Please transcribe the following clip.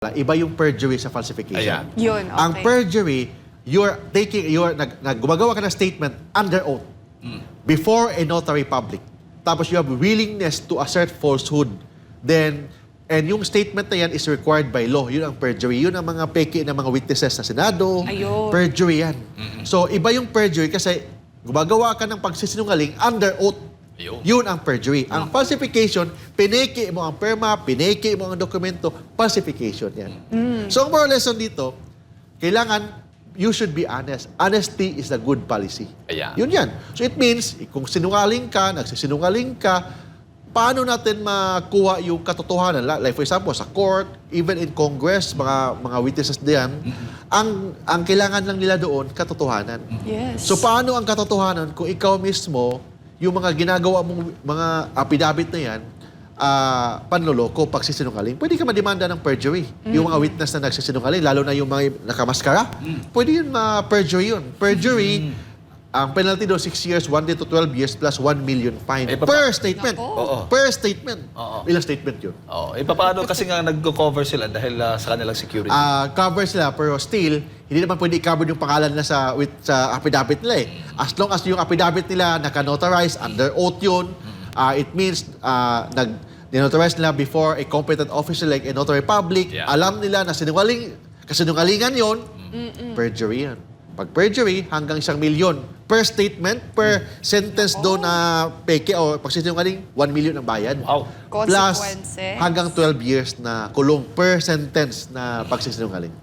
Iba yung perjury sa falsification. Ayan. Yun, okay. Ang perjury, gumagawa ka ng statement under oath before a notary public. Tapos you have willingness to assert falsehood. And yung statement na yan is required by law. Yun ang perjury. Yun ang mga peke ng mga witnesses sa Senado. Ayun. Perjury yan. So, iba yung perjury kasi gumagawa ka ng pagsisinungaling under oath. Yun ang perjury. Ang falsification, pineke mo ang perma, pineke mo ang dokumento, falsification yan. So, ang moral lesson dito, kailangan you should be honest. Honesty is a good policy. Ayan. Yun yan. So, it means, kung sinungaling ka, nagsisinungaling ka, paano natin makuha yung katotohanan? Like for example, sa court, even in Congress, mga witnesses diyan, ang kailangan lang nila doon, katotohanan. Yes. So paano ang katotohanan kung ikaw mismo, yung mga ginagawa mong mga affidavit na yan, panloloko, pagsisinungaling, pwede ka mademanda ng perjury. Yung mga witness na nagsisinungaling, lalo na yung mga nakamaskara, pwede yun perjury yun. Perjury, ang penalty doon 6 years, 1 day to 12 years plus 1 million fine per statement. Oo. Per statement. Oo. Ilang statement yun? Oh, paano kasi nga nag-cover sila dahil sa kanilang security? Cover sila, pero still, hindi naman pwede i-cover yung pangalan na sa affidavit nila eh. As long as yung affidavit nila naka-notarize, under oath yun, it means nag-notarize nila before a competent officer like a notary public, alam nila na kasinungalingan yun, perjury yan. Pag perjury, hanggang 1 million per statement, per sentence doon na peke o pagsisinungaling, 1 million ang bayad. Wow. Plus, Consequences. hanggang 12 years na kulong per sentence na pagsisinungaling.